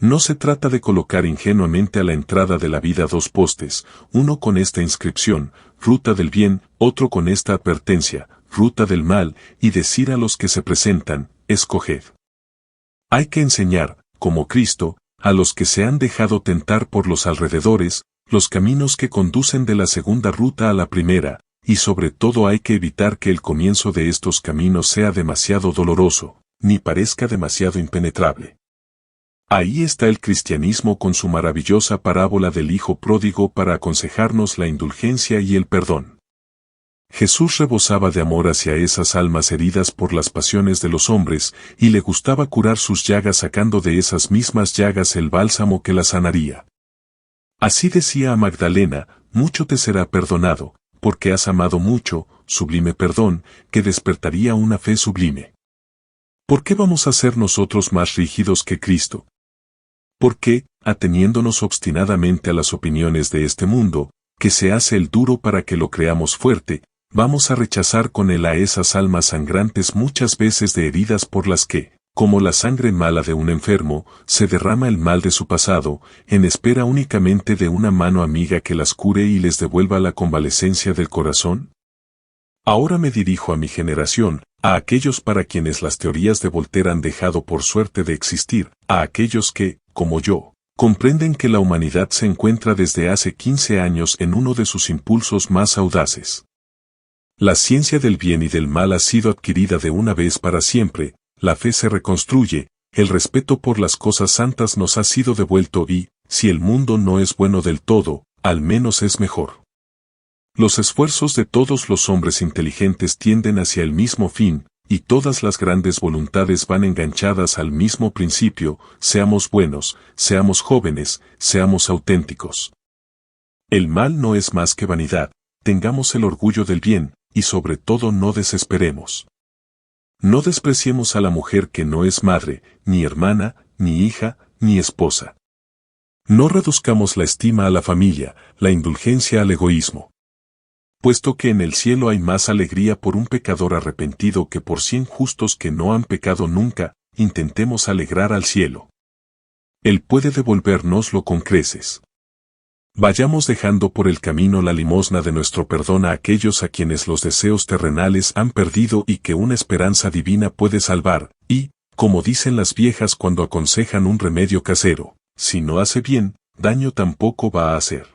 Speaker 1: No se trata de colocar ingenuamente a la entrada de la vida 2 postes, uno con esta inscripción, fruta del bien, otro con esta advertencia, fruta del mal, y decir a los que se presentan, escoged. Hay que enseñar, como Cristo, a los que se han dejado tentar por los alrededores, los caminos que conducen de la segunda ruta a la primera, y sobre todo hay que evitar que el comienzo de estos caminos sea demasiado doloroso, ni parezca demasiado impenetrable. Ahí está el cristianismo con su maravillosa parábola del hijo pródigo para aconsejarnos la indulgencia y el perdón. Jesús rebosaba de amor hacia esas almas heridas por las pasiones de los hombres, y le gustaba curar sus llagas sacando de esas mismas llagas el bálsamo que las sanaría. Así decía a Magdalena: mucho te será perdonado, porque has amado mucho, sublime perdón, que despertaría una fe sublime. ¿Por qué vamos a ser nosotros más rígidos que Cristo? ¿Por qué, ateniéndonos obstinadamente a las opiniones de este mundo, que se hace el duro para que lo creamos fuerte, vamos a rechazar con él a esas almas sangrantes muchas veces de heridas por las que, como la sangre mala de un enfermo, se derrama el mal de su pasado, en espera únicamente de una mano amiga que las cure y les devuelva la convalecencia del corazón? Ahora me dirijo a mi generación, a aquellos para quienes las teorías de Voltaire han dejado por suerte de existir, a aquellos que, como yo, comprenden que la humanidad se encuentra desde hace 15 años en uno de sus impulsos más audaces. La ciencia del bien y del mal ha sido adquirida de una vez para siempre, la fe se reconstruye, el respeto por las cosas santas nos ha sido devuelto y, si el mundo no es bueno del todo, al menos es mejor. Los esfuerzos de todos los hombres inteligentes tienden hacia el mismo fin, y todas las grandes voluntades van enganchadas al mismo principio: seamos buenos, seamos jóvenes, seamos auténticos. El mal no es más que vanidad, tengamos el orgullo del bien, y sobre todo no desesperemos. No despreciemos a la mujer que no es madre, ni hermana, ni hija, ni esposa. No reduzcamos la estima a la familia, la indulgencia al egoísmo. Puesto que en el cielo hay más alegría por un pecador arrepentido que por 100 justos que no han pecado nunca, intentemos alegrar al cielo. Él puede devolvérnoslo con creces. Vayamos dejando por el camino la limosna de nuestro perdón a aquellos a quienes los deseos terrenales han perdido y que una esperanza divina puede salvar, y, como dicen las viejas cuando aconsejan un remedio casero, si no hace bien, daño tampoco va a hacer.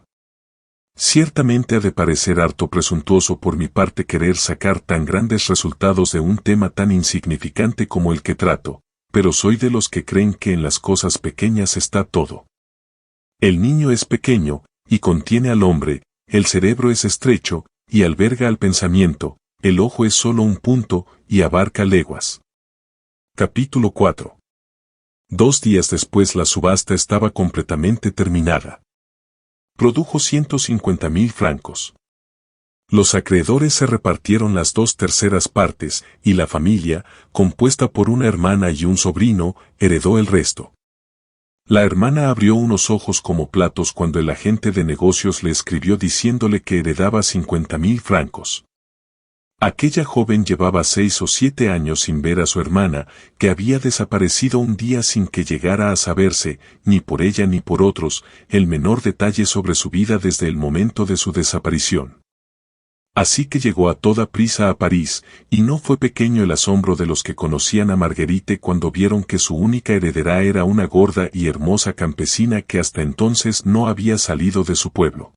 Speaker 1: Ciertamente ha de parecer harto presuntuoso por mi parte querer sacar tan grandes resultados de un tema tan insignificante como el que trato, pero soy de los que creen que en las cosas pequeñas está todo. El niño es pequeño, y contiene al hombre; el cerebro es estrecho, y alberga al pensamiento; el ojo es solo un punto, y abarca leguas. Capítulo 4. 2 días después la subasta estaba completamente terminada. Produjo 150.000 francos. Los acreedores se repartieron las 2/3 partes, y la familia, compuesta por una hermana y un sobrino, heredó el resto. La hermana abrió unos ojos como platos cuando el agente de negocios le escribió diciéndole que heredaba 50.000 francos. Aquella joven llevaba 6 o 7 años sin ver a su hermana, que había desaparecido un día sin que llegara a saberse, ni por ella ni por otros, el menor detalle sobre su vida desde el momento de su desaparición. Así que llegó a toda prisa a París, y no fue pequeño el asombro de los que conocían a Marguerite cuando vieron que su única heredera era una gorda y hermosa campesina que hasta entonces no había salido de su pueblo.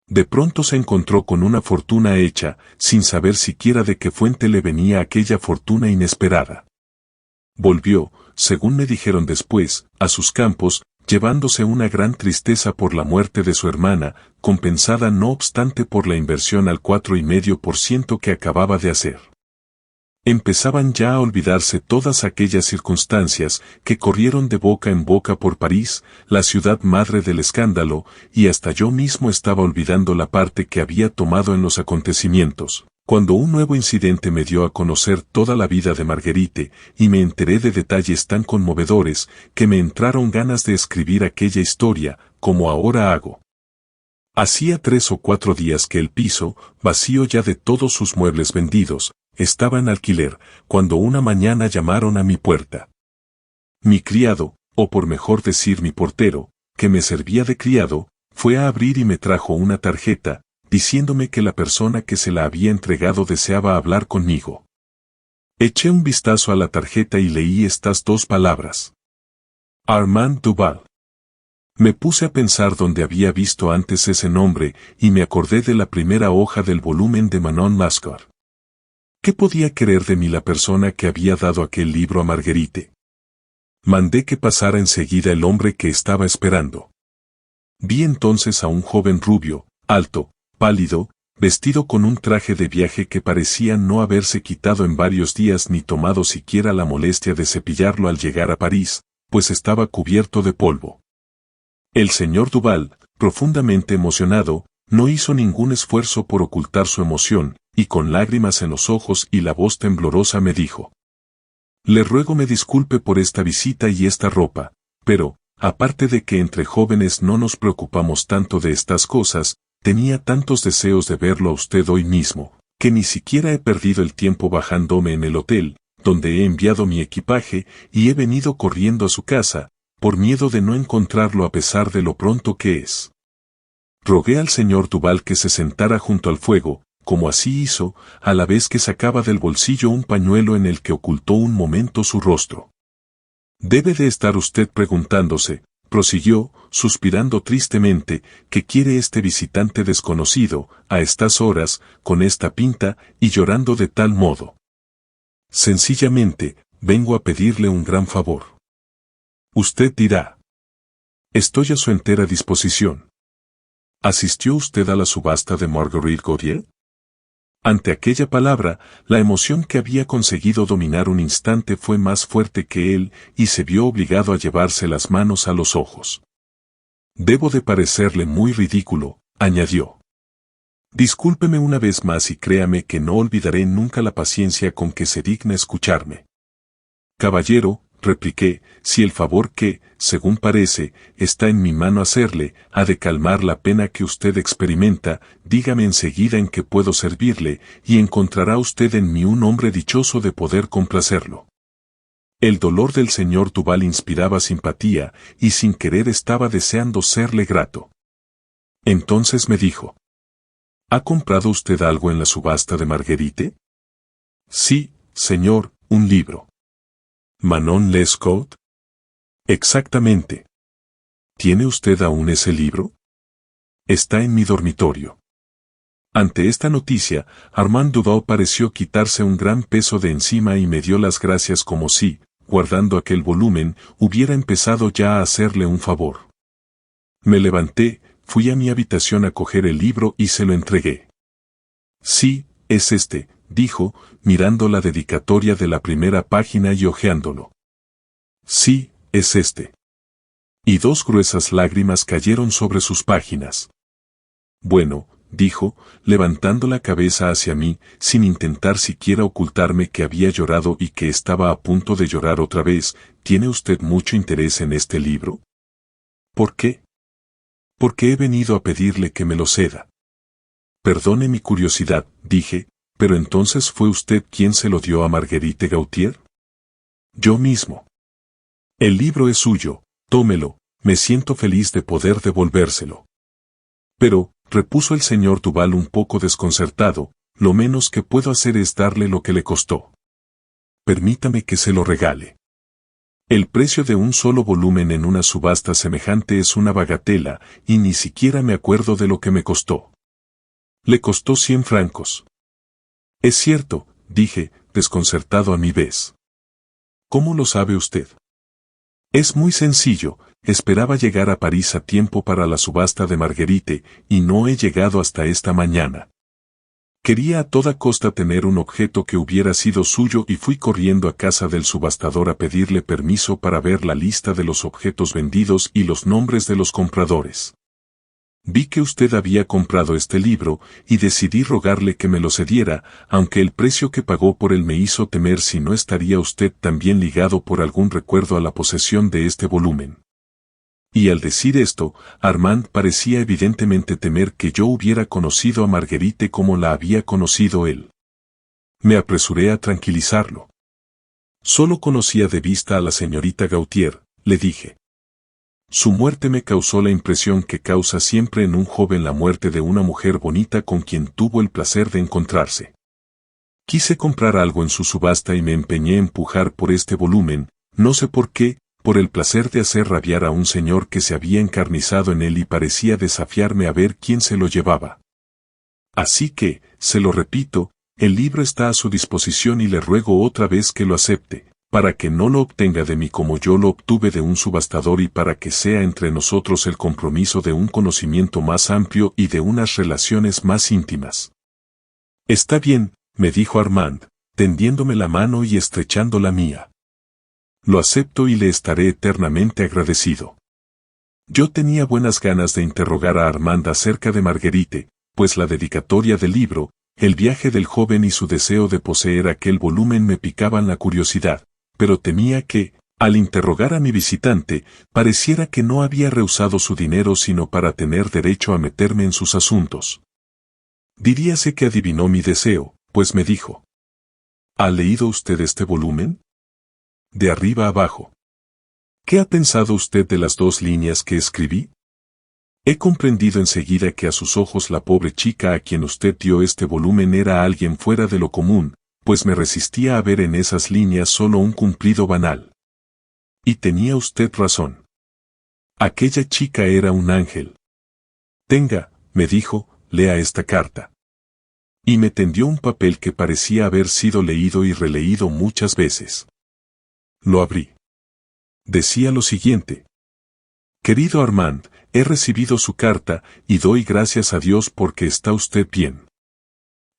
Speaker 1: De pronto se encontró con una fortuna hecha, sin saber siquiera de qué fuente le venía aquella fortuna inesperada. Volvió, según me dijeron después, a sus campos, llevándose una gran tristeza por la muerte de su hermana, compensada no obstante por la inversión al 4,5% que acababa de hacer. Empezaban ya a olvidarse todas aquellas circunstancias que corrieron de boca en boca por París, la ciudad madre del escándalo, y hasta yo mismo estaba olvidando la parte que había tomado en los acontecimientos, cuando un nuevo incidente me dio a conocer toda la vida de Marguerite, y me enteré de detalles tan conmovedores, que me entraron ganas de escribir aquella historia, como ahora hago. Hacía 3 o 4 días que el piso, vacío ya de todos sus muebles vendidos, estaba en alquiler, cuando una mañana llamaron a mi puerta. Mi criado, o por mejor decir mi portero, que me servía de criado, fue a abrir y me trajo una tarjeta, diciéndome que la persona que se la había entregado deseaba hablar conmigo. Eché un vistazo a la tarjeta y leí estas 2 palabras: Armand Duval. Me puse a pensar dónde había visto antes ese nombre, y me acordé de la primera hoja del volumen de Manon Mascor. ¿Qué podía querer de mí la persona que había dado aquel libro a Marguerite? Mandé que pasara enseguida el hombre que estaba esperando. Vi entonces a un joven rubio, alto, pálido, vestido con un traje de viaje que parecía no haberse quitado en varios días ni tomado siquiera la molestia de cepillarlo al llegar a París, pues estaba cubierto de polvo. El señor Duval, profundamente emocionado, no hizo ningún esfuerzo por ocultar su emoción, y con lágrimas en los ojos y la voz temblorosa me dijo: «Le ruego me disculpe por esta visita y esta ropa, pero, aparte de que entre jóvenes no nos preocupamos tanto de estas cosas, tenía tantos deseos de verlo a usted hoy mismo, que ni siquiera he perdido el tiempo bajándome en el hotel, donde he enviado mi equipaje, y he venido corriendo a su casa, por miedo de no encontrarlo a pesar de lo pronto que es». Rogué al señor Duval que se sentara junto al fuego, como así hizo, a la vez que sacaba del bolsillo un pañuelo en el que ocultó un momento su rostro. «Debe de estar usted preguntándose», prosiguió, suspirando tristemente, «¿qué quiere este visitante desconocido, a estas horas, con esta pinta, y llorando de tal modo? Sencillamente, vengo a pedirle un gran favor». Usted dirá: «Estoy a su entera disposición». ¿Asistió usted a la subasta de Marguerite Gautier? Ante aquella palabra, la emoción que había conseguido dominar un instante fue más fuerte que él, y se vio obligado a llevarse las manos a los ojos. «Debo de parecerle muy ridículo», añadió. «Discúlpeme una vez más y créame que no olvidaré nunca la paciencia con que se digna escucharme». «Caballero», repliqué, «si el favor que, según parece, está en mi mano hacerle, ha de calmar la pena que usted experimenta, dígame enseguida en qué puedo servirle, y encontrará usted en mí un hombre dichoso de poder complacerlo». El dolor del señor Duval inspiraba simpatía, y sin querer estaba deseando serle grato. Entonces me dijo: «¿Ha comprado usted algo en la subasta de Marguerite?» «Sí, señor, un libro». «¿Manon Lescaut?» «Exactamente». «¿Tiene usted aún ese libro?» «Está en mi dormitorio». Ante esta noticia, Armand Duval pareció quitarse un gran peso de encima y me dio las gracias como si, guardando aquel volumen, hubiera empezado ya a hacerle un favor. Me levanté, fui a mi habitación a coger el libro y se lo entregué. «Sí, es este», dijo, mirando la dedicatoria de la primera página y hojeándolo. «Sí, es este». Y dos gruesas lágrimas cayeron sobre sus páginas. «Bueno», dijo, levantando la cabeza hacia mí, sin intentar siquiera ocultarme que había llorado y que estaba a punto de llorar otra vez, «¿tiene usted mucho interés en este libro?» «¿Por qué?» «Porque he venido a pedirle que me lo ceda». «Perdone mi curiosidad», dije, «pero entonces ¿fue usted quien se lo dio a Marguerite Gautier?» «Yo mismo». «El libro es suyo, tómelo, me siento feliz de poder devolvérselo». «Pero», repuso el señor Duval un poco desconcertado, «lo menos que puedo hacer es darle lo que le costó». «Permítame que se lo regale». El precio de un solo volumen en una subasta semejante es una bagatela, y ni siquiera me acuerdo de lo que me costó. «Le costó 100 francos». «Es cierto», dije, desconcertado a mi vez. «¿Cómo lo sabe usted?» «Es muy sencillo, esperaba llegar a París a tiempo para la subasta de Marguerite, y no he llegado hasta esta mañana. Quería a toda costa tener un objeto que hubiera sido suyo y fui corriendo a casa del subastador a pedirle permiso para ver la lista de los objetos vendidos y los nombres de los compradores. Vi que usted había comprado este libro, y decidí rogarle que me lo cediera, aunque el precio que pagó por él me hizo temer si no estaría usted también ligado por algún recuerdo a la posesión de este volumen». Y al decir esto, Armand parecía evidentemente temer que yo hubiera conocido a Marguerite como la había conocido él. Me apresuré a tranquilizarlo. «Solo conocía de vista a la señorita Gautier», le dije. «Su muerte me causó la impresión que causa siempre en un joven la muerte de una mujer bonita con quien tuvo el placer de encontrarse. Quise comprar algo en su subasta y me empeñé en pujar por este volumen, no sé por qué, por el placer de hacer rabiar a un señor que se había encarnizado en él y parecía desafiarme a ver quién se lo llevaba. Así que, se lo repito, el libro está a su disposición y le ruego otra vez que lo acepte, para que no lo obtenga de mí como yo lo obtuve de un subastador y para que sea entre nosotros el compromiso de un conocimiento más amplio y de unas relaciones más íntimas. Está bien, me dijo Armand, tendiéndome la mano y estrechando la mía. Lo acepto y le estaré eternamente agradecido. Yo tenía buenas ganas de interrogar a Armand acerca de Marguerite, pues la dedicatoria del libro, el viaje del joven y su deseo de poseer aquel volumen me picaban la curiosidad, pero temía que, al interrogar a mi visitante, pareciera que no había rehusado su dinero sino para tener derecho a meterme en sus asuntos. Diríase que adivinó mi deseo, pues me dijo: ¿Ha leído usted este volumen? De arriba abajo. ¿Qué ha pensado usted de las 2 líneas que escribí? He comprendido enseguida que a sus ojos la pobre chica a quien usted dio este volumen era alguien fuera de lo común, pues me resistía a ver en esas líneas solo un cumplido banal. Y tenía usted razón. Aquella chica era un ángel. Tenga, me dijo, lea esta carta. Y me tendió un papel que parecía haber sido leído y releído muchas veces. Lo abrí. Decía lo siguiente: Querido Armand, he recibido su carta, y doy gracias a Dios porque está usted bien.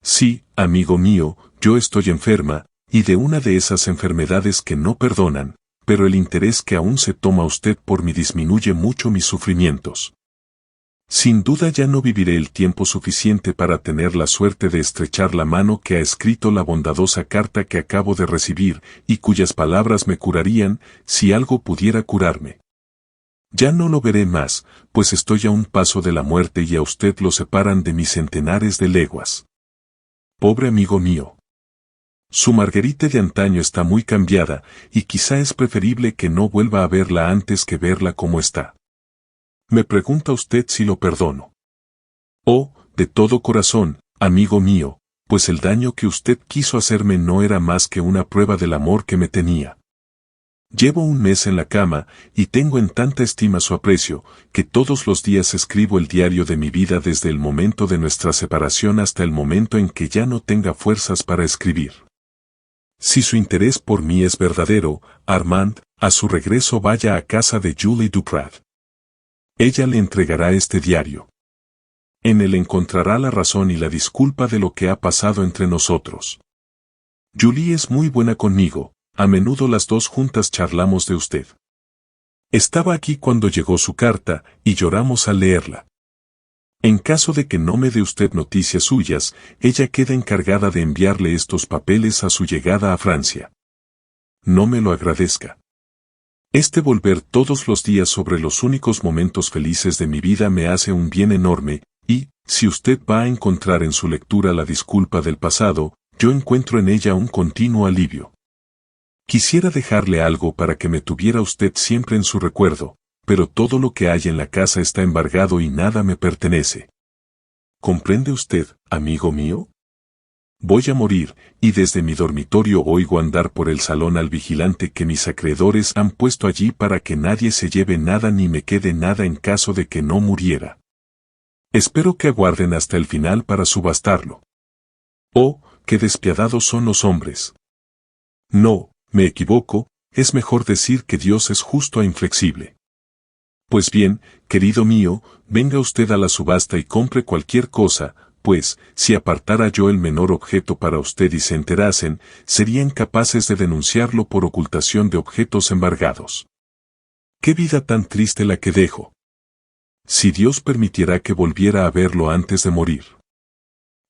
Speaker 1: Sí, amigo mío, yo estoy enferma, y de una de esas enfermedades que no perdonan, pero el interés que aún se toma usted por mí disminuye mucho mis sufrimientos. Sin duda ya no viviré el tiempo suficiente para tener la suerte de estrechar la mano que ha escrito la bondadosa carta que acabo de recibir, y cuyas palabras me curarían, si algo pudiera curarme. Ya no lo veré más, pues estoy a un paso de la muerte y a usted lo separan de mis centenares de leguas. Pobre amigo mío. Su Marguerite de antaño está muy cambiada, y quizá es preferible que no vuelva a verla antes que verla como está. Me pregunta usted si lo perdono. Oh, de todo corazón, amigo mío, pues el daño que usted quiso hacerme no era más que una prueba del amor que me tenía. Llevo un mes en la cama, y tengo en tanta estima su aprecio, que todos los días escribo el diario de mi vida desde el momento de nuestra separación hasta el momento en que ya no tenga fuerzas para escribir. Si su interés por mí es verdadero, Armand, a su regreso vaya a casa de Julie Duprat. Ella le entregará este diario. En él encontrará la razón y la disculpa de lo que ha pasado entre nosotros. Julie es muy buena conmigo, a menudo las 2 juntas charlamos de usted. Estaba aquí cuando llegó su carta, y lloramos al leerla. En caso de que no me dé usted noticias suyas, ella queda encargada de enviarle estos papeles a su llegada a Francia. No me lo agradezca. Este volver todos los días sobre los únicos momentos felices de mi vida me hace un bien enorme, y, si usted va a encontrar en su lectura la disculpa del pasado, yo encuentro en ella un continuo alivio. Quisiera dejarle algo para que me tuviera usted siempre en su recuerdo, pero todo lo que hay en la casa está embargado y nada me pertenece. ¿Comprende usted, amigo mío? Voy a morir, y desde mi dormitorio oigo andar por el salón al vigilante que mis acreedores han puesto allí para que nadie se lleve nada ni me quede nada en caso de que no muriera. Espero que aguarden hasta el final para subastarlo. Oh, qué despiadados son los hombres. No, me equivoco, es mejor decir que Dios es justo e inflexible. Pues bien, querido mío, venga usted a la subasta y compre cualquier cosa, pues, si apartara yo el menor objeto para usted y se enterasen, serían capaces de denunciarlo por ocultación de objetos embargados. ¡Qué vida tan triste la que dejo! Si Dios permitiera que volviera a verlo antes de morir.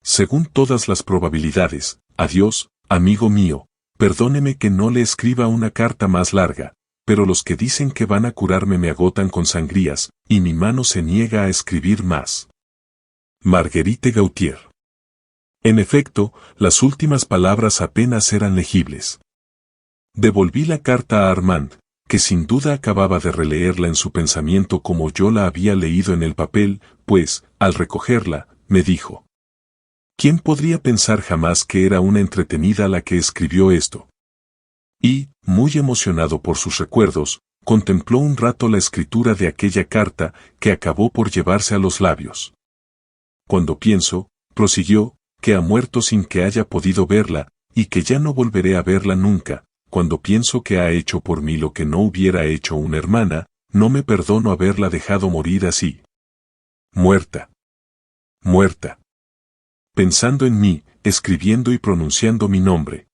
Speaker 1: Según todas las probabilidades, adiós, amigo mío, perdóneme que no le escriba una carta más larga, pero los que dicen que van a curarme me agotan con sangrías, y mi mano se niega a escribir más. Marguerite Gautier. En efecto, las últimas palabras apenas eran legibles. Devolví la carta a Armand, que sin duda acababa de releerla en su pensamiento como yo la había leído en el papel, pues, al recogerla, me dijo: ¿Quién podría pensar jamás que era una entretenida la que escribió esto? Y, muy emocionado por sus recuerdos, contempló un rato la escritura de aquella carta que acabó por llevarse a los labios. Cuando pienso, prosiguió, que ha muerto sin que haya podido verla, y que ya no volveré a verla nunca, cuando pienso que ha hecho por mí lo que no hubiera hecho una hermana, no me perdono haberla dejado morir así. Muerta. Muerta. Pensando en mí, escribiendo y pronunciando mi nombre.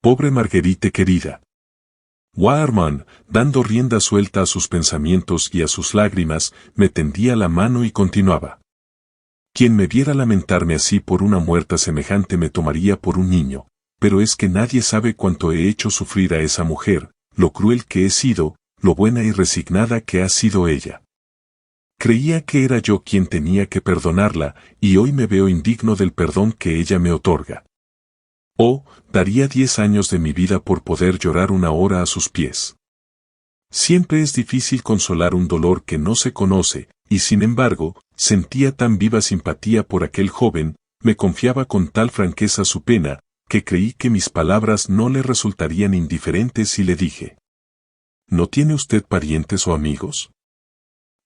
Speaker 1: Pobre Marguerite querida. Armand, dando rienda suelta a sus pensamientos y a sus lágrimas, me tendía la mano y continuaba. Quien me viera lamentarme así por una muerta semejante me tomaría por un niño, pero es que nadie sabe cuánto he hecho sufrir a esa mujer, lo cruel que he sido, lo buena y resignada que ha sido ella. Creía que era yo quien tenía que perdonarla, y hoy me veo indigno del perdón que ella me otorga. Oh, daría 10 años de mi vida por poder llorar una hora a sus pies. Siempre es difícil consolar un dolor que no se conoce, y sin embargo, sentía tan viva simpatía por aquel joven, me confiaba con tal franqueza su pena, que creí que mis palabras no le resultarían indiferentes y le dije. ¿No tiene usted parientes o amigos?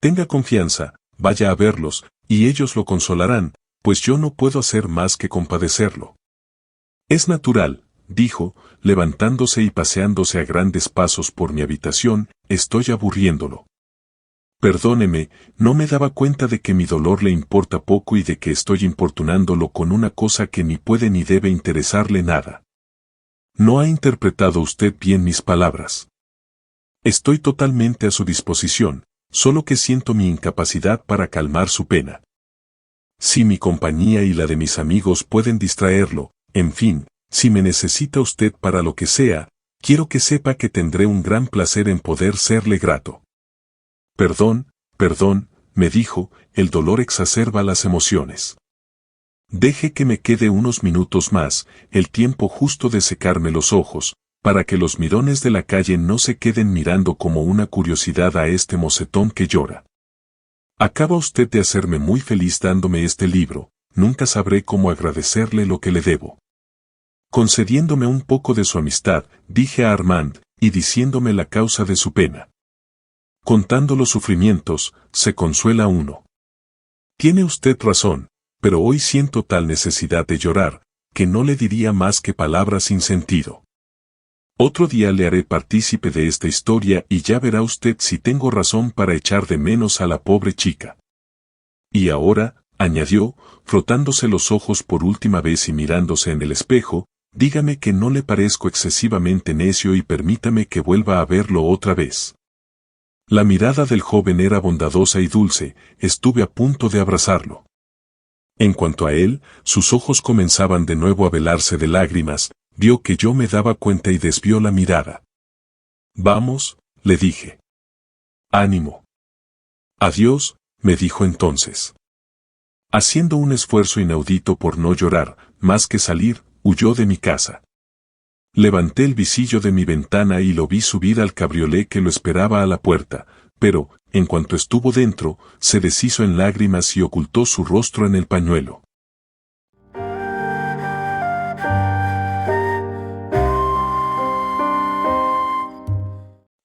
Speaker 1: Tenga confianza, vaya a verlos, y ellos lo consolarán, pues yo no puedo hacer más que compadecerlo. Es natural, dijo, levantándose y paseándose a grandes pasos por mi habitación, estoy aburriéndolo. Perdóneme, no me daba cuenta de que mi dolor le importa poco y de que estoy importunándolo con una cosa que ni puede ni debe interesarle nada. No ha interpretado usted bien mis palabras. Estoy totalmente a su disposición, solo que siento mi incapacidad para calmar su pena. Si mi compañía y la de mis amigos pueden distraerlo, en fin, si me necesita usted para lo que sea, quiero que sepa que tendré un gran placer en poder serle grato. Perdón, me dijo, el dolor exacerba las emociones. Deje que me quede unos minutos más, el tiempo justo de secarme los ojos, para que los mirones de la calle no se queden mirando como una curiosidad a este mocetón que llora. Acaba usted de hacerme muy feliz dándome este libro, nunca sabré cómo agradecerle lo que le debo. Concediéndome un poco de su amistad, dije a Armand, y diciéndome la causa de su pena. Contando los sufrimientos, se consuela uno. Tiene usted razón, pero hoy siento tal necesidad de llorar, que no le diría más que palabras sin sentido. Otro día le haré partícipe de esta historia y ya verá usted si tengo razón para echar de menos a la pobre chica. Y ahora, añadió, frotándose los ojos por última vez y mirándose en el espejo, dígame que no le parezco excesivamente necio y permítame que vuelva a verlo otra vez. La mirada del joven era bondadosa y dulce, estuve a punto de abrazarlo. En cuanto a él, sus ojos comenzaban de nuevo a velarse de lágrimas, vio que yo me daba cuenta y desvió la mirada. Vamos, le dije. Ánimo. Adiós, me dijo entonces. Haciendo un esfuerzo inaudito por no llorar, más que salir, huyó de mi casa. Levanté el visillo de mi ventana y lo vi subir al cabriolé que lo esperaba a la puerta, pero, en cuanto estuvo dentro, se deshizo en lágrimas y ocultó su rostro en el pañuelo.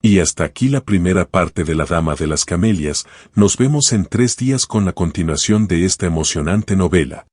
Speaker 1: Y hasta aquí la primera parte de La Dama de las Camelias, nos vemos en 3 días con la continuación de esta emocionante novela.